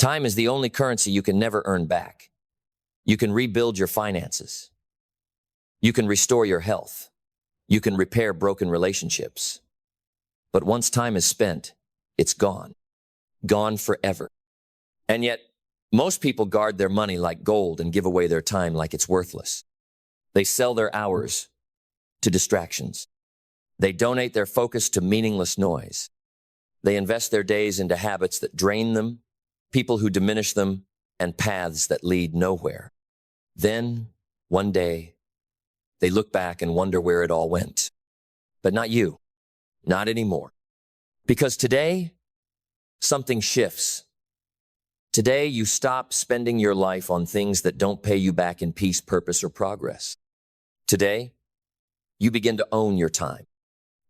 Time is the only currency you can never earn back. You can rebuild your finances. You can restore your health. You can repair broken relationships. But once time is spent, it's gone. Gone forever. And yet, most people guard their money like gold and give away their time like it's worthless. They sell their hours to distractions. They donate their focus to meaningless noise. They invest their days into habits that drain them, people who diminish them, and paths that lead nowhere. Then, one day, they look back and wonder where it all went. But not you. Not anymore. Because today, something shifts. Today, you stop spending your life on things that don't pay you back in peace, purpose, or progress. Today, you begin to own your time.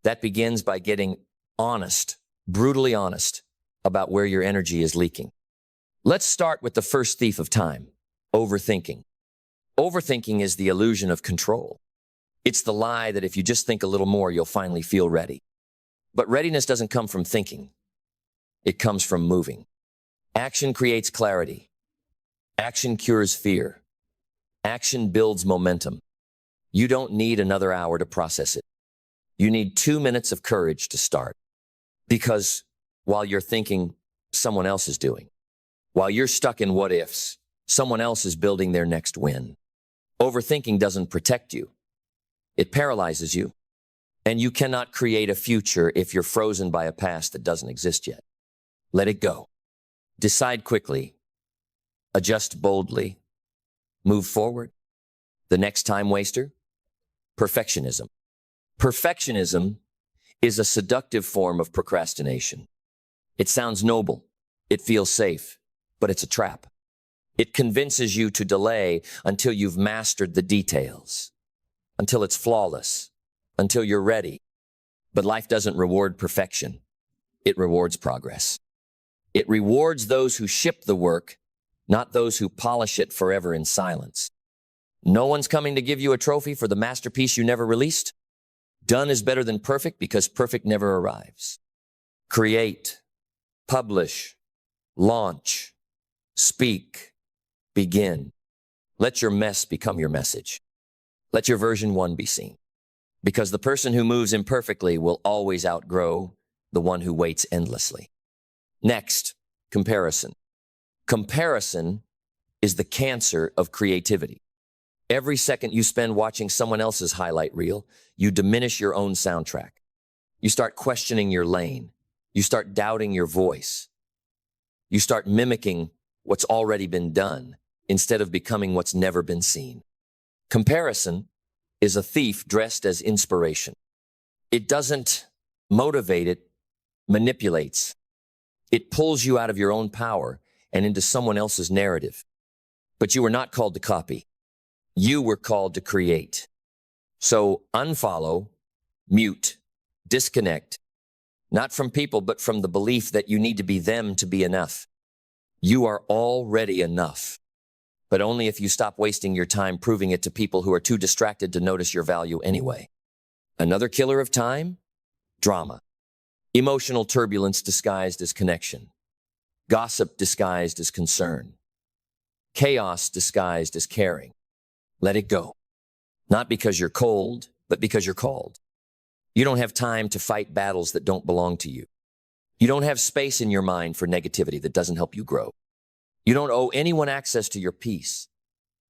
That begins by getting honest, brutally honest, about where your energy is leaking. Let's start with the first thief of time, overthinking. Overthinking is the illusion of control. It's the lie that if you just think a little more, you'll finally feel ready. But readiness doesn't come from thinking. It comes from moving. Action creates clarity. Action cures fear. Action builds momentum. You don't need another hour to process it. You need 2 minutes of courage to start. Because while you're thinking, someone else is doing. While you're stuck in what ifs, someone else is building their next win. Overthinking doesn't protect you. It paralyzes you. And you cannot create a future if you're frozen by a past that doesn't exist yet. Let it go. Decide quickly. Adjust boldly. Move forward. The next time waster? Perfectionism. Perfectionism is a seductive form of procrastination. It sounds noble. It feels safe, but it's a trap. It convinces you to delay until you've mastered the details, until it's flawless, until you're ready. But life doesn't reward perfection. It rewards progress. It rewards those who ship the work, not those who polish it forever in silence. No one's coming to give you a trophy for the masterpiece you never released. Done is better than perfect because perfect never arrives. Create, publish, launch, speak, begin. Let your mess become your message. Let your version 1 be seen. Because the person who moves imperfectly will always outgrow the one who waits endlessly. Next, comparison. Comparison is the cancer of creativity. Every second you spend watching someone else's highlight reel, you diminish your own soundtrack. You start questioning your lane. You start doubting your voice. You start mimicking what's already been done instead of becoming what's never been seen. Comparison is a thief dressed as inspiration. It doesn't motivate, it manipulates. It pulls you out of your own power and into someone else's narrative. But you were not called to copy. You were called to create. So unfollow, mute, disconnect, not from people, but from the belief that you need to be them to be enough. You are already enough, but only if you stop wasting your time proving it to people who are too distracted to notice your value anyway. Another killer of time? Drama. Emotional turbulence disguised as connection. Gossip disguised as concern. Chaos disguised as caring. Let it go. Not because you're cold, but because you're called. You don't have time to fight battles that don't belong to you. You don't have space in your mind for negativity that doesn't help you grow. You don't owe anyone access to your peace,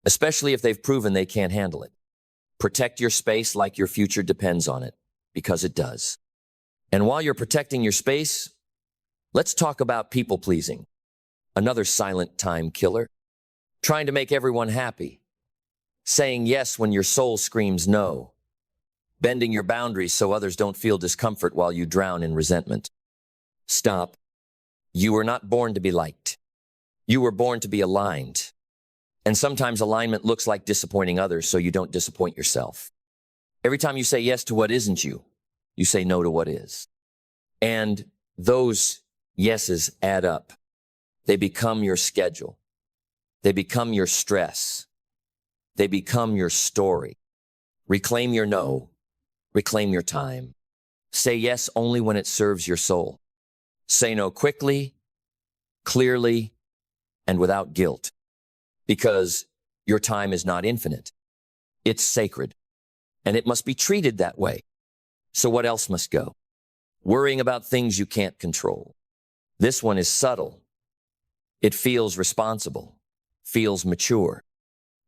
especially if they've proven they can't handle it. Protect your space like your future depends on it, because it does. And while you're protecting your space, let's talk about people-pleasing. Another silent time killer. Trying to make everyone happy. Saying yes when your soul screams no. Bending your boundaries so others don't feel discomfort while you drown in resentment. Stop. You were not born to be liked. You were born to be aligned. And sometimes alignment looks like disappointing others so you don't disappoint yourself. Every time you say yes to what isn't you, you say no to what is. And those yeses add up. They become your schedule. They become your stress. They become your story. Reclaim your no. Reclaim your time. Say yes only when it serves your soul. Say no quickly, clearly, and without guilt. Because your time is not infinite. It's sacred, and it must be treated that way. So what else must go? Worrying about things you can't control. This one is subtle. It feels responsible, feels mature,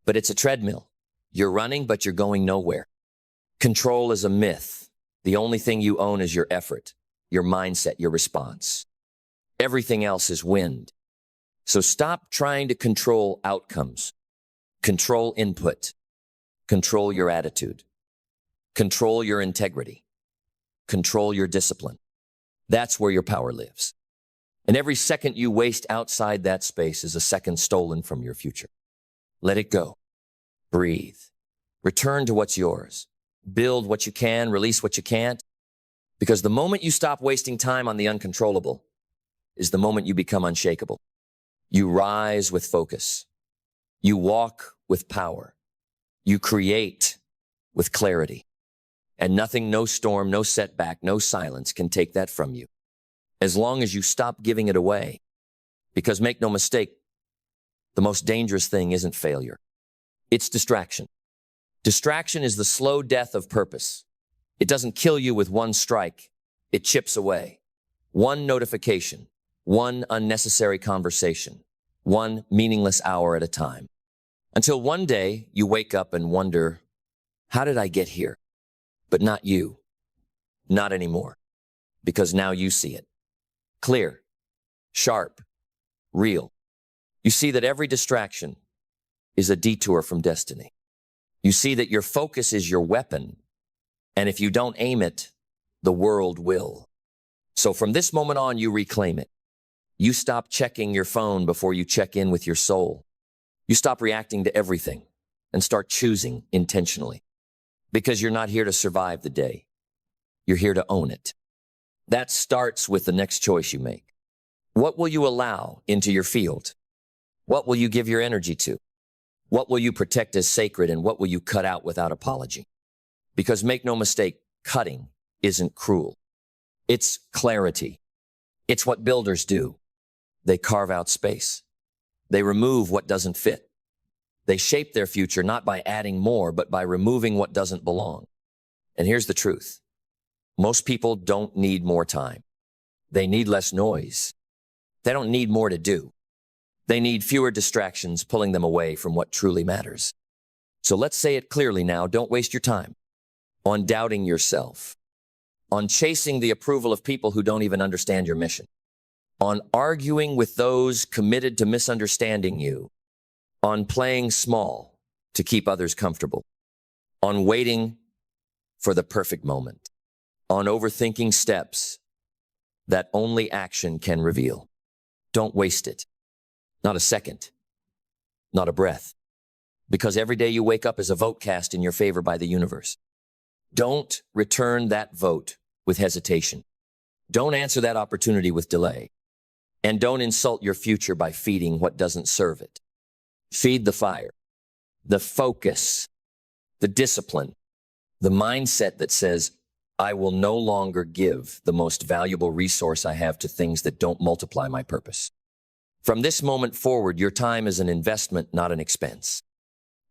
but it's a treadmill. You're running, but you're going nowhere. Control is a myth. The only thing you own is your effort, your mindset, your response. Everything else is wind. So stop trying to control outcomes. Control input. Control your attitude. Control your integrity. Control your discipline. That's where your power lives. And every second you waste outside that space is a second stolen from your future. Let it go. Breathe. Return to what's yours. Build what you can, release what you can't. Because the moment you stop wasting time on the uncontrollable is the moment you become unshakable. You rise with focus. You walk with power. You create with clarity. And nothing, no storm, no setback, no silence can take that from you. As long as you stop giving it away. Because make no mistake, the most dangerous thing isn't failure. It's distraction. Distraction is the slow death of purpose. It doesn't kill you with one strike. It chips away. One notification, one unnecessary conversation, one meaningless hour at a time. Until one day you wake up and wonder, how did I get here? But not you. Not anymore. Because now you see it. Clear, sharp, real. You see that every distraction is a detour from destiny. You see that your focus is your weapon, and if you don't aim it, the world will. So from this moment on, you reclaim it. You stop checking your phone before you check in with your soul. You stop reacting to everything and start choosing intentionally. Because you're not here to survive the day. You're here to own it. That starts with the next choice you make. What will you allow into your field? What will you give your energy to? What will you protect as sacred, and what will you cut out without apology? Because make no mistake, cutting isn't cruel. It's clarity. It's what builders do. They carve out space. They remove what doesn't fit. They shape their future not by adding more, but by removing what doesn't belong. And here's the truth. Most people don't need more time. They need less noise. They don't need more to do. They need fewer distractions pulling them away from what truly matters. So let's say it clearly now. Don't waste your time on doubting yourself, on chasing the approval of people who don't even understand your mission, on arguing with those committed to misunderstanding you, on playing small to keep others comfortable, on waiting for the perfect moment, on overthinking steps that only action can reveal. Don't waste it. Not a second, not a breath, because every day you wake up is a vote cast in your favor by the universe. Don't return that vote with hesitation. Don't answer that opportunity with delay. And don't insult your future by feeding what doesn't serve it. Feed the fire, the focus, the discipline, the mindset that says, I will no longer give the most valuable resource I have to things that don't multiply my purpose. From this moment forward, your time is an investment, not an expense.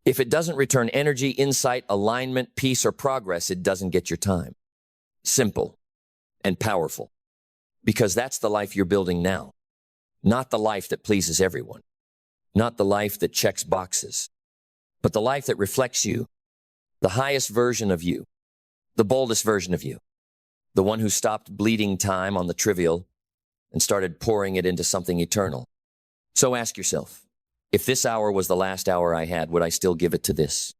If it doesn't return energy, insight, alignment, peace, or progress, it doesn't get your time. Simple and powerful, because that's the life you're building now, not the life that pleases everyone, not the life that checks boxes, but the life that reflects you, the highest version of you, the boldest version of you, the one who stopped bleeding time on the trivial and started pouring it into something eternal. So ask yourself, if this hour was the last hour I had, would I still give it to this?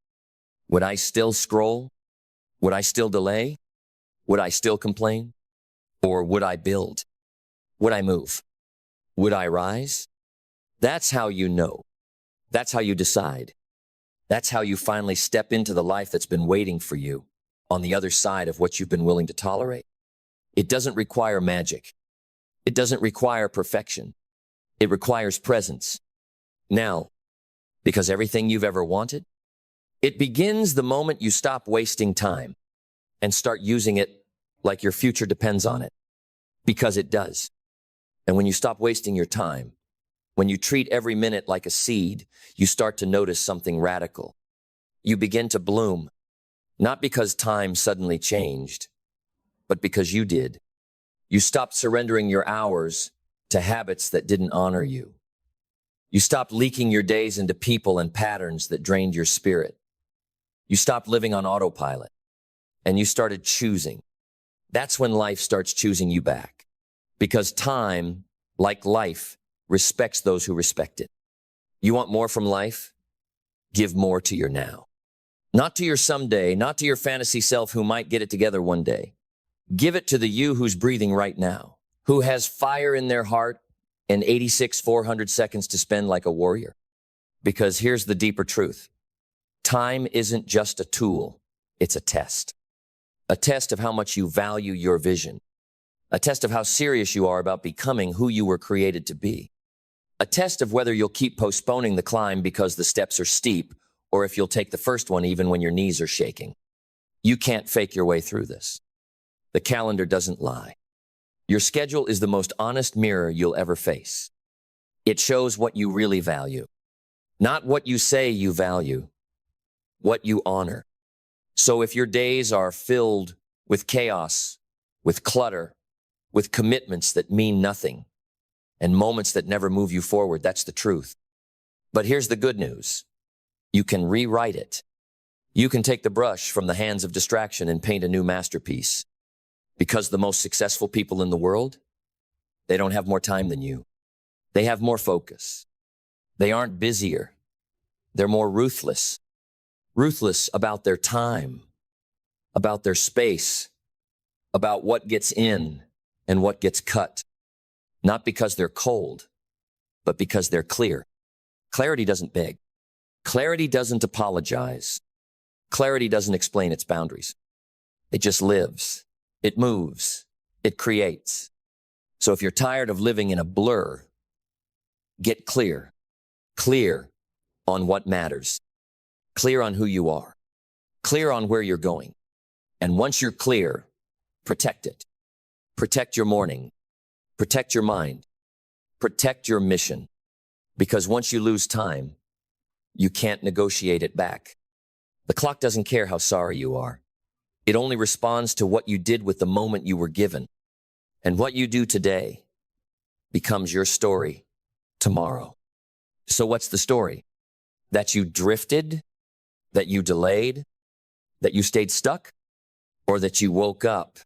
Would I still scroll? Would I still delay? Would I still complain? Or would I build? Would I move? Would I rise? That's how you know. That's how you decide. That's how you finally step into the life that's been waiting for you on the other side of what you've been willing to tolerate. It doesn't require magic. It doesn't require perfection. It requires presence. Now, because everything you've ever wanted, it begins the moment you stop wasting time and start using it like your future depends on it, because it does. And when you stop wasting your time, When you treat every minute like a seed, you start to notice something radical. You begin to bloom, not because time suddenly changed, but because you did. You stopped surrendering your hours to habits that didn't honor you. You stopped leaking your days into people and patterns that drained your spirit. You stopped living on autopilot, and you started choosing. That's when life starts choosing you back. Because time, like life, respects those who respect it. You want more from life? Give more to your now. Not to your someday, not to your fantasy self who might get it together one day. Give it to the you who's breathing right now, who has fire in their heart and 400 seconds to spend like a warrior. Because here's the deeper truth. Time isn't just a tool, it's a test. A test of how much you value your vision. A test of how serious you are about becoming who you were created to be. A test of whether you'll keep postponing the climb because the steps are steep, or if you'll take the first one even when your knees are shaking. You can't fake your way through this. The calendar doesn't lie. Your schedule is the most honest mirror you'll ever face. It shows what you really value. Not what you say you value, what you honor. So if your days are filled with chaos, with clutter, with commitments that mean nothing, and moments that never move you forward, that's the truth. But here's the good news. You can rewrite it. You can take the brush from the hands of distraction and paint a new masterpiece. Because the most successful people in the world, they don't have more time than you. They have more focus. They aren't busier. They're more ruthless. Ruthless about their time, about their space, about what gets in and what gets cut. Not because they're cold, but because they're clear. Clarity doesn't beg. Clarity doesn't apologize. Clarity doesn't explain its boundaries. It just lives. It moves. It creates. So if you're tired of living in a blur, get clear. Clear on what matters. Clear on who you are. Clear on where you're going. And once you're clear, protect it. Protect your morning. Protect your mind. Protect your mission. Because once you lose time, you can't negotiate it back. The clock doesn't care how sorry you are. It only responds to what you did with the moment you were given. And what you do today becomes your story tomorrow. So what's the story? That you drifted? That you delayed? That you stayed stuck? Or that you woke up?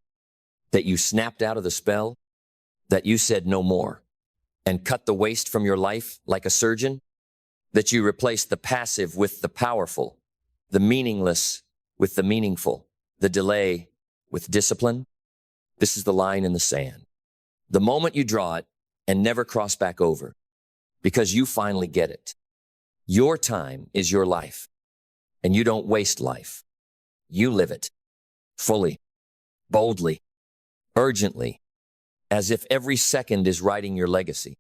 That you snapped out of the spell? That you said no more and cut the waste from your life like a surgeon? That you replaced the passive with the powerful, the meaningless with the meaningful, the delay with discipline? This is the line in the sand. The moment you draw it and never cross back over, because you finally get it. Your time is your life, and you don't waste life. You live it fully, boldly, urgently, as if every second is writing your legacy,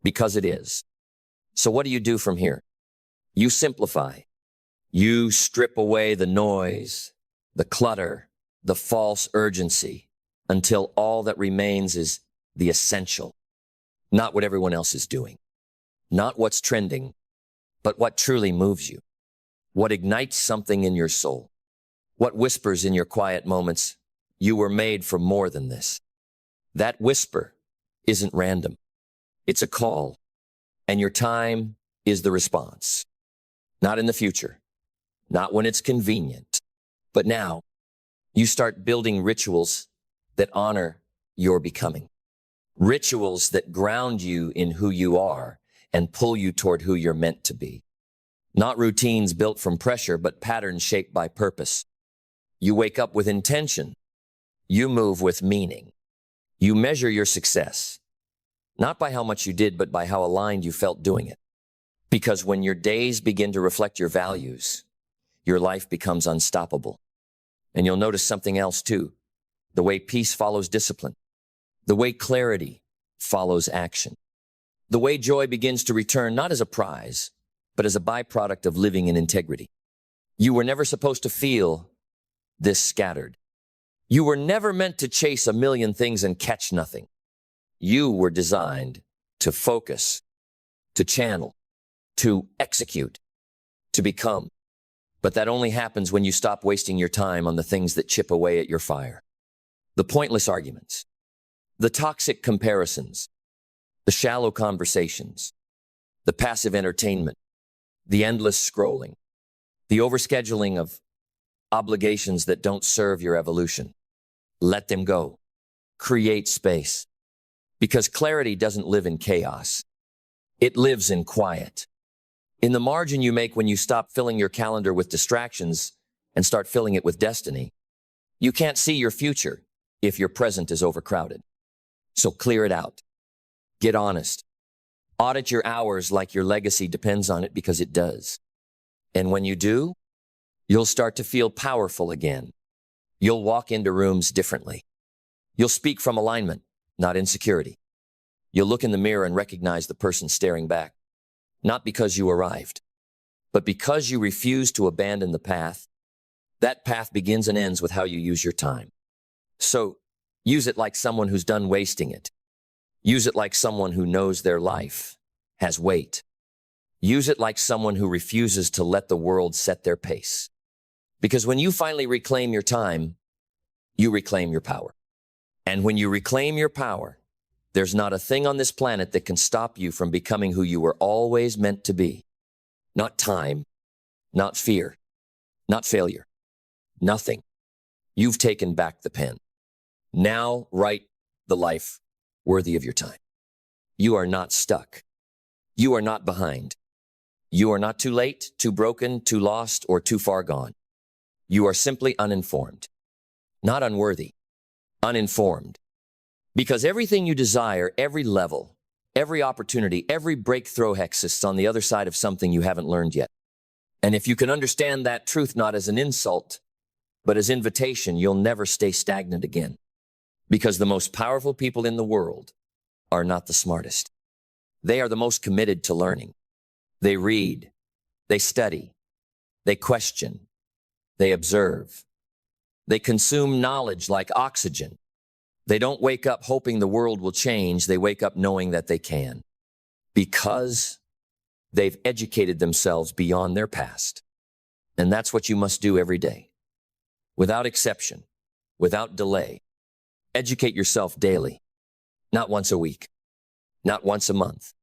because it is. So what do you do from here? You simplify. You strip away the noise, the clutter, the false urgency, until all that remains is the essential, not what everyone else is doing, not what's trending, but what truly moves you, what ignites something in your soul, what whispers in your quiet moments, you were made for more than this. That whisper isn't random. It's a call, and your time is the response. Not in the future, not when it's convenient, but now. You start building rituals that honor your becoming. Rituals that ground you in who you are and pull you toward who you're meant to be. Not routines built from pressure, but patterns shaped by purpose. You wake up with intention. You move with meaning. You measure your success, not by how much you did, but by how aligned you felt doing it. Because when your days begin to reflect your values, your life becomes unstoppable. And you'll notice something else too. The way peace follows discipline. The way clarity follows action. The way joy begins to return not as a prize, but as a byproduct of living in integrity. You were never supposed to feel this scattered. You were never meant to chase a million things and catch nothing. You were designed to focus, to channel, to execute, to become. But that only happens when you stop wasting your time on the things that chip away at your fire. The pointless arguments, the toxic comparisons, the shallow conversations, the passive entertainment, the endless scrolling, the overscheduling of obligations that don't serve your evolution. Let them go. Create space. Because clarity doesn't live in chaos. It lives in quiet. In the margin you make when you stop filling your calendar with distractions and start filling it with destiny. You can't see your future if your present is overcrowded. So clear it out. Get honest. Audit your hours like your legacy depends on it, because it does. And when you do, you'll start to feel powerful again. You'll walk into rooms differently. You'll speak from alignment, not insecurity. You'll look in the mirror and recognize the person staring back, not because you arrived, but because you refuse to abandon the path. That path begins and ends with how you use your time. So use it like someone who's done wasting it. Use it like someone who knows their life has weight. Use it like someone who refuses to let the world set their pace. Because when you finally reclaim your time, you reclaim your power. And when you reclaim your power, there's not a thing on this planet that can stop you from becoming who you were always meant to be. Not time, not fear, not failure, nothing. You've taken back the pen. Now write the life worthy of your time. You are not stuck. You are not behind. You are not too late, too broken, too lost, or too far gone. You are simply uninformed. Not unworthy, uninformed. Because everything you desire, every level, every opportunity, every breakthrough exists on the other side of something you haven't learned yet. And if you can understand that truth not as an insult, but as invitation, you'll never stay stagnant again. Because the most powerful people in the world are not the smartest. They are the most committed to learning. They read, they study, they question, they observe. They consume knowledge like oxygen. They don't wake up hoping the world will change. They wake up knowing that they can. Because they've educated themselves beyond their past. And that's what you must do every day. Without exception, without delay. Educate yourself daily. Not once a week. Not once a month.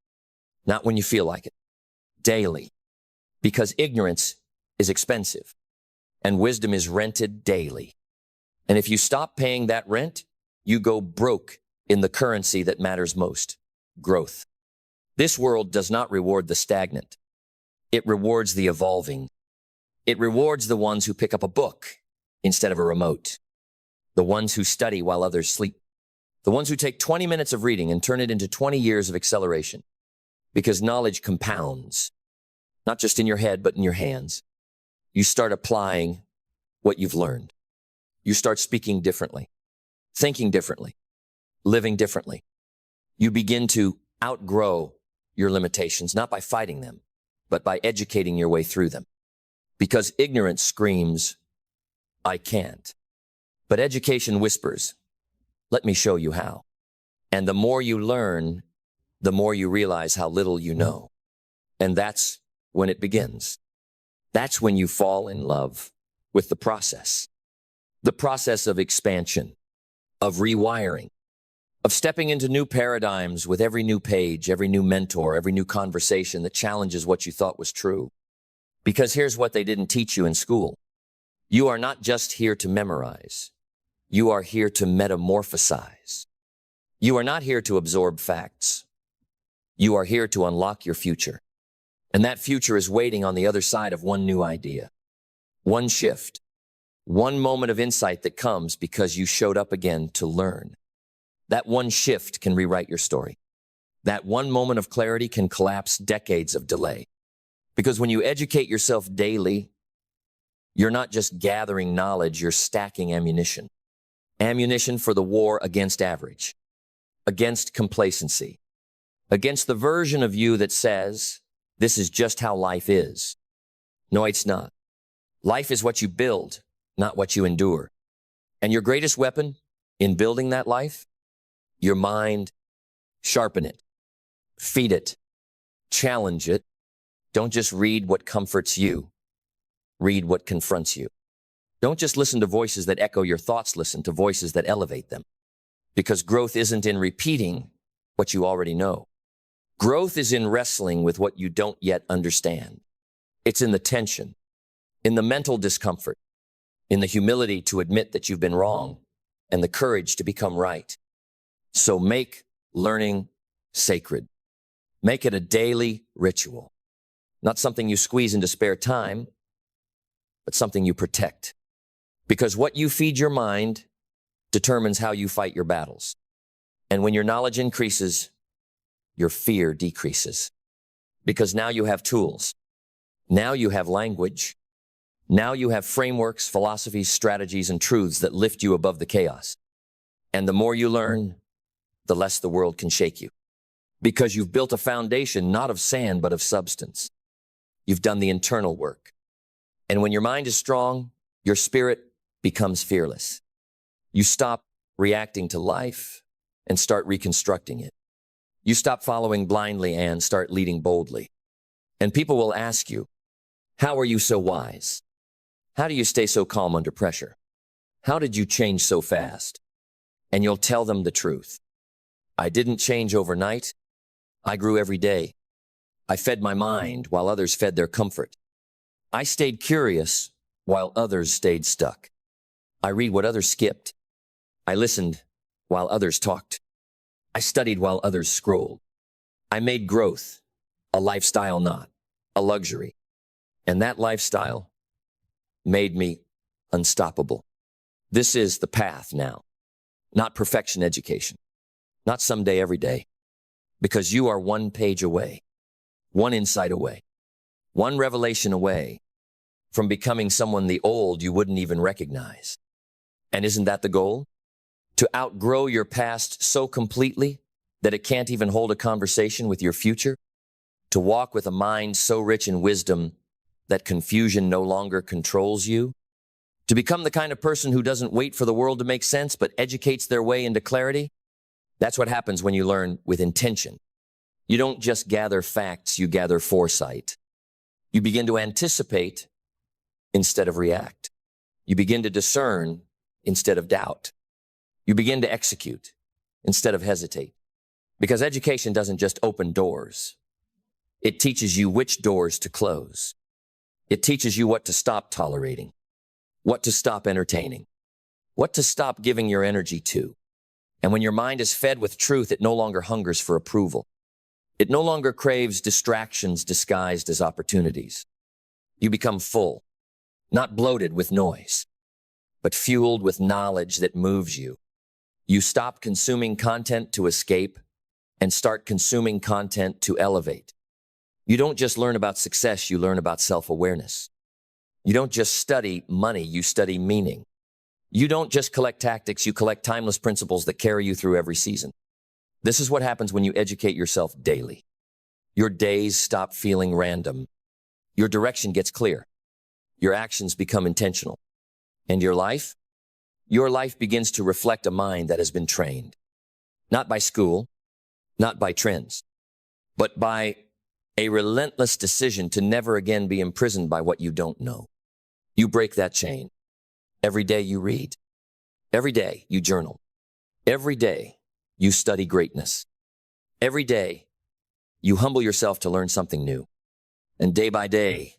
Not when you feel like it. Daily. Because ignorance is expensive. And wisdom is rented daily. And if you stop paying that rent, you go broke in the currency that matters most, growth. This world does not reward the stagnant. It rewards the evolving. It rewards the ones who pick up a book instead of a remote. The ones who study while others sleep. The ones who take 20 minutes of reading and turn it into 20 years of acceleration. Because knowledge compounds, not just in your head, but in your hands. You start applying what you've learned. You start speaking differently, thinking differently, living differently. You begin to outgrow your limitations, not by fighting them, but by educating your way through them. Because ignorance screams, I can't. But education whispers, let me show you how. And the more you learn, the more you realize how little you know. And that's when it begins. That's when you fall in love with the process. The process of expansion, of rewiring, of stepping into new paradigms with every new page, every new mentor, every new conversation that challenges what you thought was true. Because here's what they didn't teach you in school. You are not just here to memorize. You are here to metamorphosize. You are not here to absorb facts. You are here to unlock your future. And that future is waiting on the other side of one new idea. One shift. One moment of insight that comes because you showed up again to learn. That one shift can rewrite your story. That one moment of clarity can collapse decades of delay. Because when you educate yourself daily, you're not just gathering knowledge, you're stacking ammunition. Ammunition for the war against average, against complacency, against the version of you that says, this is just how life is. No, it's not. Life is what you build, not what you endure. And your greatest weapon in building that life? Your mind. Sharpen it. Feed it. Challenge it. Don't just read what comforts you. Read what confronts you. Don't just listen to voices that echo your thoughts. Listen to voices that elevate them. Because growth isn't in repeating what you already know. Growth is in wrestling with what you don't yet understand. It's in the tension, in the mental discomfort, in the humility to admit that you've been wrong, and the courage to become right. So make learning sacred. Make it a daily ritual. Not something you squeeze into spare time, but something you protect. Because what you feed your mind determines how you fight your battles. And when your knowledge increases, your fear decreases. Because now you have tools. Now you have language. Now you have frameworks, philosophies, strategies, and truths that lift you above the chaos. And the more you learn, the less the world can shake you. Because you've built a foundation not of sand, but of substance. You've done the internal work. And when your mind is strong, your spirit becomes fearless. You stop reacting to life and start reconstructing it. You stop following blindly and start leading boldly. And people will ask you, how are you so wise? How do you stay so calm under pressure? How did you change so fast? And you'll tell them the truth. I didn't change overnight. I grew every day. I fed my mind while others fed their comfort. I stayed curious while others stayed stuck. I read what others skipped. I listened while others talked. I studied while others scrolled. I made growth a lifestyle, not a luxury. And that lifestyle made me unstoppable. This is the path now, not perfection education, not someday every day, because you are one page away, one insight away, one revelation away from becoming someone the old you wouldn't even recognize. And isn't that the goal? To outgrow your past so completely that it can't even hold a conversation with your future? To walk with a mind so rich in wisdom that confusion no longer controls you? To become the kind of person who doesn't wait for the world to make sense, but educates their way into clarity? That's what happens when you learn with intention. You don't just gather facts, you gather foresight. You begin to anticipate instead of react. You begin to discern instead of doubt. You begin to execute instead of hesitate. Because education doesn't just open doors. It teaches you which doors to close. It teaches you what to stop tolerating, what to stop entertaining, what to stop giving your energy to. And when your mind is fed with truth, it no longer hungers for approval. It no longer craves distractions disguised as opportunities. You become full, not bloated with noise, but fueled with knowledge that moves you. You stop consuming content to escape and start consuming content to elevate. You don't just learn about success, you learn about self-awareness. You don't just study money, you study meaning. You don't just collect tactics, you collect timeless principles that carry you through every season. This is what happens when you educate yourself daily. Your days stop feeling random. Your direction gets clear. Your actions become intentional. And your life? Your life begins to reflect a mind that has been trained. Not by school, not by trends, but by a relentless decision to never again be imprisoned by what you don't know. You break that chain. Every day you read. Every day you journal. Every day you study greatness. Every day you humble yourself to learn something new. And day by day,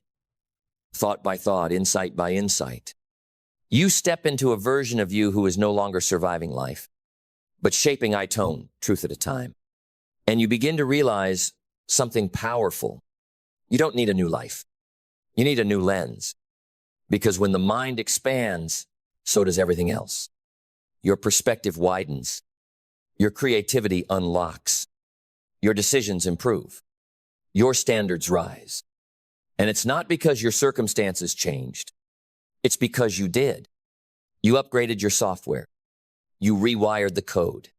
thought by thought, insight by insight, you step into a version of you who is no longer surviving life, but shaping I-tone, truth at a time. And you begin to realize something powerful. You don't need a new life. You need a new lens. Because when the mind expands, so does everything else. Your perspective widens. Your creativity unlocks. Your decisions improve. Your standards rise. And it's not because your circumstances changed. It's because you did. You upgraded your software. You rewired the code.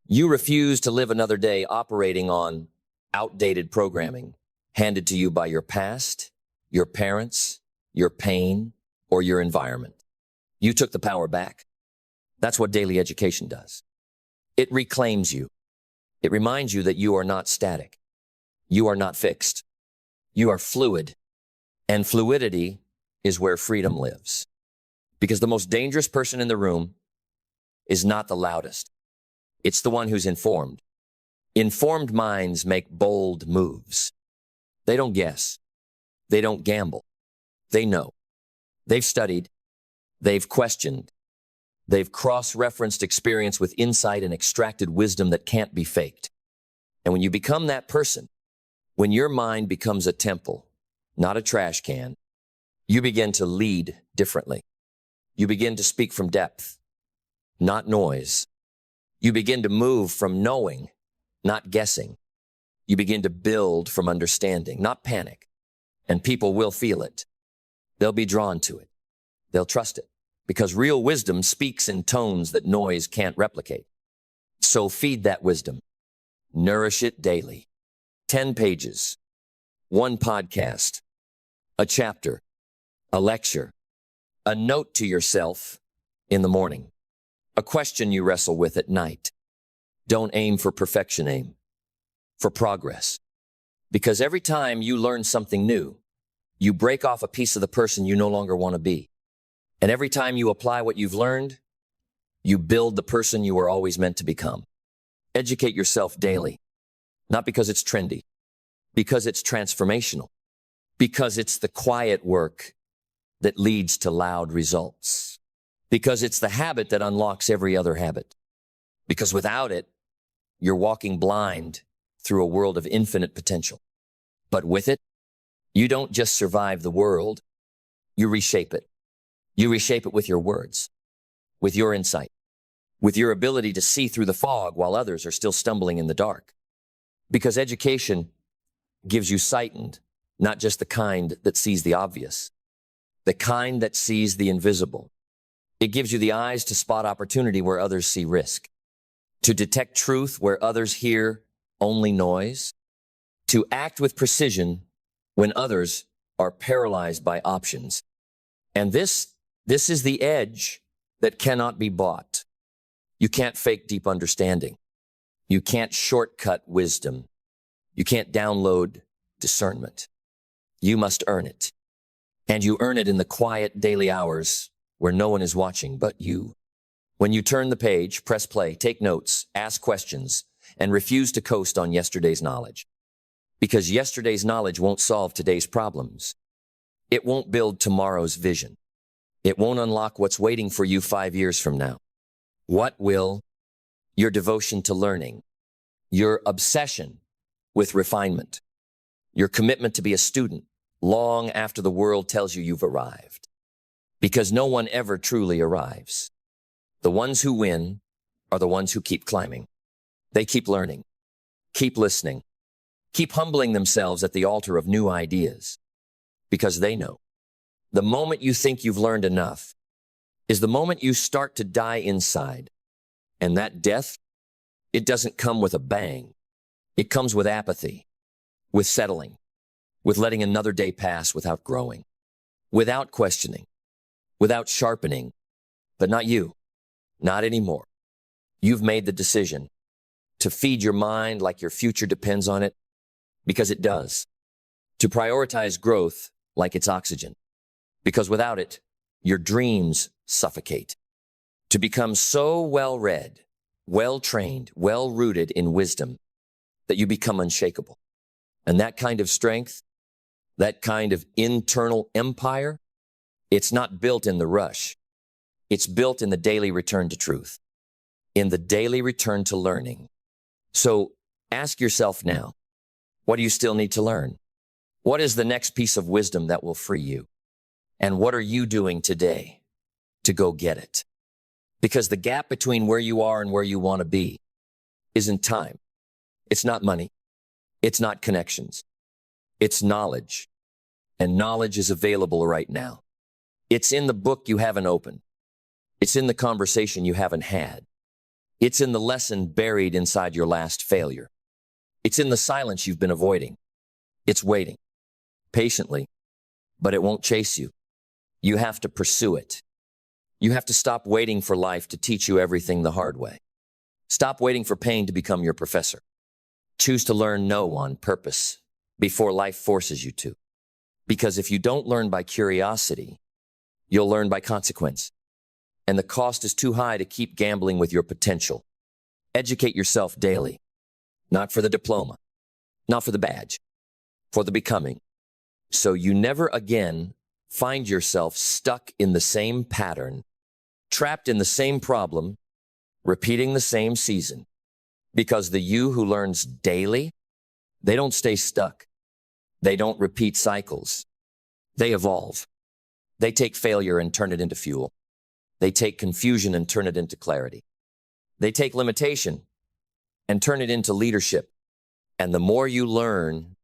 You refused to live another day operating on outdated programming handed to you by your past, your parents, your pain, or your environment. You took the power back. That's what daily education does. It reclaims you. It reminds you that you are not static. You are not fixed. You are fluid. And fluidity is where freedom lives. Because the most dangerous person in the room is not the loudest. It's the one who's informed. Informed minds make bold moves. They don't guess. They don't gamble. They know. They've studied. They've questioned. They've cross-referenced experience with insight and extracted wisdom that can't be faked. And when you become that person, when your mind becomes a temple, not a trash can, you begin to lead differently. You begin to speak from depth, not noise. You begin to move from knowing, not guessing. You begin to build from understanding, not panic. And people will feel it. They'll be drawn to it. They'll trust it. Because real wisdom speaks in tones that noise can't replicate. So feed that wisdom. Nourish it daily. 10 pages, 1 podcast, a chapter, a lecture, a note to yourself in the morning, a question you wrestle with at night. Don't aim for perfection, aim for progress. Because every time you learn something new, you break off a piece of the person you no longer want to be. And every time you apply what you've learned, you build the person you were always meant to become. Educate yourself daily, not because it's trendy, because it's transformational, because it's the quiet work that leads to loud results, because it's the habit that unlocks every other habit, because without it, you're walking blind through a world of infinite potential. But with it, you don't just survive the world, you reshape it. You reshape it with your words, with your insight, with your ability to see through the fog while others are still stumbling in the dark. Because education gives you sightened, not just the kind that sees the obvious, the kind that sees the invisible. It gives you the eyes to spot opportunity where others see risk, to detect truth where others hear only noise, to act with precision when others are paralyzed by options. And this is the edge that cannot be bought. You can't fake deep understanding. You can't shortcut wisdom. You can't download discernment. You must earn it. And you earn it in the quiet daily hours where no one is watching but you. When you turn the page, press play, take notes, ask questions, and refuse to coast on yesterday's knowledge. Because yesterday's knowledge won't solve today's problems. It won't build tomorrow's vision. It won't unlock what's waiting for you 5 years from now. What will? Your devotion to learning, your obsession with refinement, your commitment to be a student long after the world tells you you've arrived. Because no one ever truly arrives. The ones who win are the ones who keep climbing. They keep learning, keep listening, keep humbling themselves at the altar of new ideas. Because they know. The moment you think you've learned enough is the moment you start to die inside. And that death, it doesn't come with a bang. It comes with apathy, with settling, with letting another day pass without growing, without questioning, without sharpening. But not you, not anymore. You've made the decision to feed your mind like your future depends on it, because it does. To prioritize growth like it's oxygen. Because without it, your dreams suffocate. To become so well-read, well-trained, well-rooted in wisdom that you become unshakable. And that kind of strength, that kind of internal empire, it's not built in the rush. It's built in the daily return to truth, in the daily return to learning. So ask yourself now, what do you still need to learn? What is the next piece of wisdom that will free you? And what are you doing today to go get it? Because the gap between where you are and where you want to be isn't time. It's not money. It's not connections. It's knowledge. And knowledge is available right now. It's in the book you haven't opened. It's in the conversation you haven't had. It's in the lesson buried inside your last failure. It's in the silence you've been avoiding. It's waiting patiently, but it won't chase you. You have to pursue it. You have to stop waiting for life to teach you everything the hard way. Stop waiting for pain to become your professor. Choose to learn no on purpose before life forces you to. Because if you don't learn by curiosity, you'll learn by consequence. And the cost is too high to keep gambling with your potential. Educate yourself daily, not for the diploma, not for the badge, for the becoming. So you never again find yourself stuck in the same pattern, trapped in the same problem, repeating the same season. Because the you who learns daily, they don't stay stuck. They don't repeat cycles. They evolve. They take failure and turn it into fuel. They take confusion and turn it into clarity. They take limitation and turn it into leadership. And the more you learn,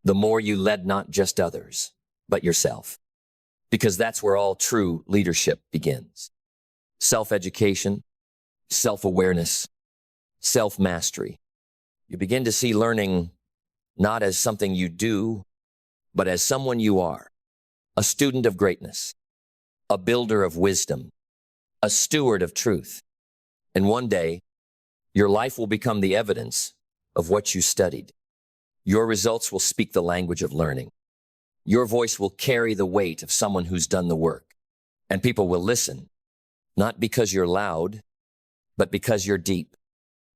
the more you lead not just others, but yourself. Because that's where all true leadership begins. Self-education, self-awareness, self-mastery. You begin to see learning not as something you do, but as someone you are. A student of greatness, a builder of wisdom, a steward of truth. And one day, your life will become the evidence of what you studied. Your results will speak the language of learning. Your voice will carry the weight of someone who's done the work. And people will listen, not because you're loud, but because you're deep.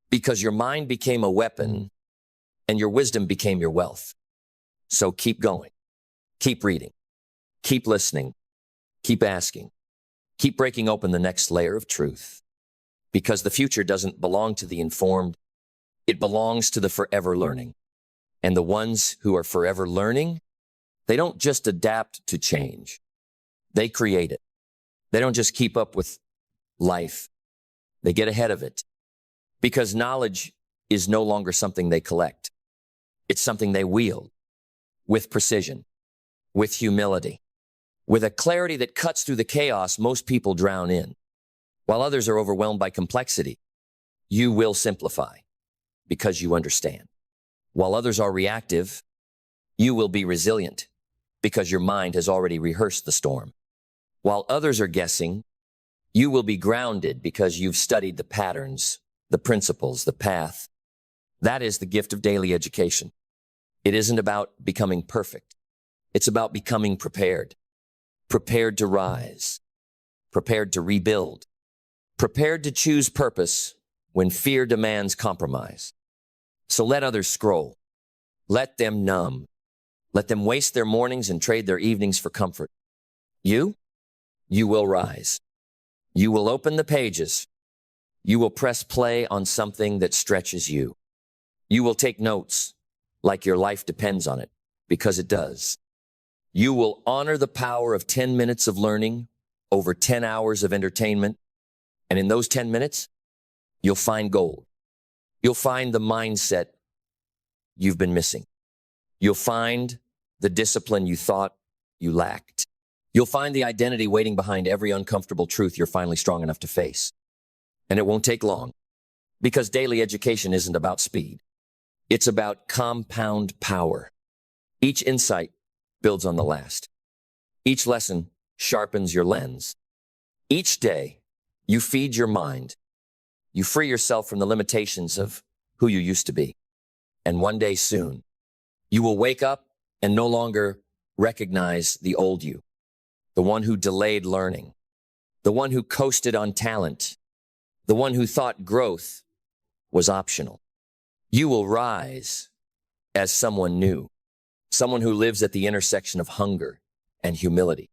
Because your mind became a weapon and your wisdom became your wealth. So keep going, keep reading, keep listening, keep asking, keep breaking open the next layer of truth. Because the future doesn't belong to the informed, it belongs to the forever learning. And the ones who are forever learning, they don't just adapt to change. They create it. They don't just keep up with life. They get ahead of it. Because knowledge is no longer something they collect. It's something they wield with precision, with humility, with a clarity that cuts through the chaos most people drown in. While others are overwhelmed by complexity, you will simplify because you understand. While others are reactive, you will be resilient because your mind has already rehearsed the storm. While others are guessing, you will be grounded because you've studied the patterns, the principles, the path. That is the gift of daily education. It isn't about becoming perfect. It's about becoming prepared. Prepared to rise. Prepared to rebuild. Prepared to choose purpose when fear demands compromise. So let others scroll. Let them numb. Let them waste their mornings and trade their evenings for comfort. You will rise. You will open the pages. You will press play on something that stretches you. You will take notes like your life depends on it, because it does. You will honor the power of 10 minutes of learning over 10 hours of entertainment. And in those 10 minutes, you'll find gold. You'll find the mindset you've been missing. You'll find the discipline you thought you lacked. You'll find the identity waiting behind every uncomfortable truth you're finally strong enough to face. And it won't take long, because daily education isn't about speed. It's about compound power. Each insight builds on the last. Each lesson sharpens your lens. Each day, you feed your mind. You free yourself from the limitations of who you used to be. And one day soon, you will wake up and no longer recognize the old you, the one who delayed learning, the one who coasted on talent, the one who thought growth was optional. You will rise as someone new, someone who lives at the intersection of hunger and humility,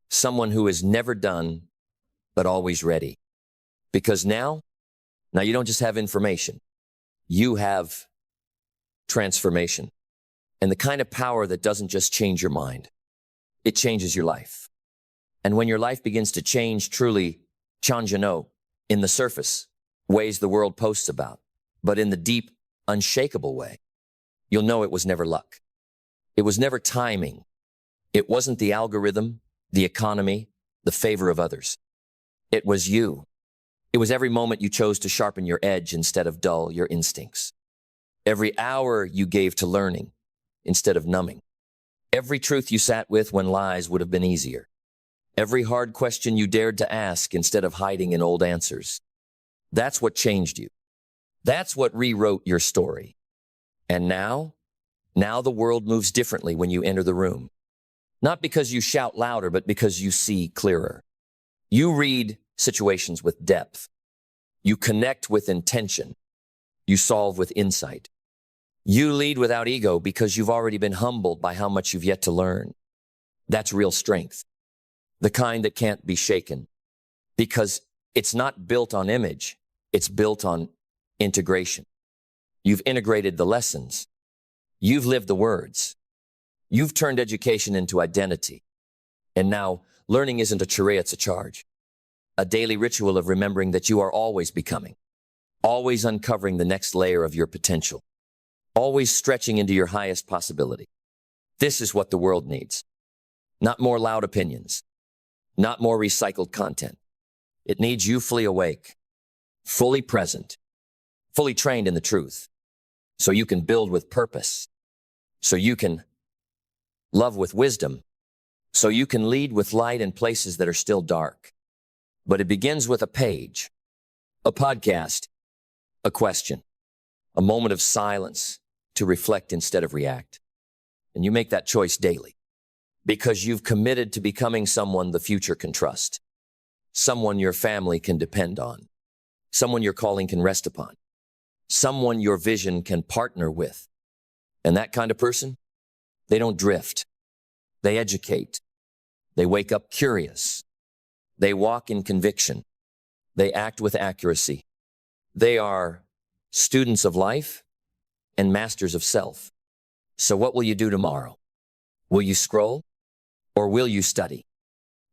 someone who is never done, but always ready. Because now you don't just have information, you have transformation, and the kind of power that doesn't just change your mind, it changes your life. And when your life begins to change truly, changeano, in the surface, ways the world posts about, but in the deep, unshakable way, you'll know it was never luck. It was never timing. It wasn't the algorithm, the economy, the favor of others. It was you. It was every moment you chose to sharpen your edge instead of dull your instincts. Every hour you gave to learning instead of numbing. Every truth you sat with when lies would have been easier. Every hard question you dared to ask instead of hiding in old answers. That's what changed you. That's what rewrote your story. And now the world moves differently when you enter the room. Not because you shout louder, but because you see clearer. You read situations with depth. You connect with intention. You solve with insight. You lead without ego because you've already been humbled by how much you've yet to learn. That's real strength. The kind that can't be shaken. Because it's not built on image, it's built on integration. You've integrated the lessons. You've lived the words. You've turned education into identity. And now, learning isn't a charade, it's a charge. A daily ritual of remembering that you are always becoming, always uncovering the next layer of your potential, always stretching into your highest possibility. This is what the world needs. Not more loud opinions, not more recycled content. It needs you fully awake, fully present, fully trained in the truth, so you can build with purpose, so you can love with wisdom, so you can lead with light in places that are still dark. But it begins with a page, a podcast, a question, a moment of silence to reflect instead of react. And you make that choice daily because you've committed to becoming someone the future can trust, someone your family can depend on, someone your calling can rest upon, someone your vision can partner with. And that kind of person, they don't drift. They educate. They wake up curious. They walk in conviction. They act with accuracy. They are students of life and masters of self. So what will you do tomorrow? Will you scroll or will you study?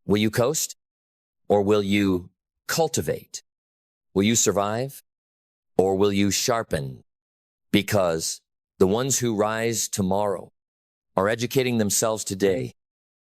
Will you coast or will you cultivate? Will you survive or will you sharpen? Because the ones who rise tomorrow are educating themselves today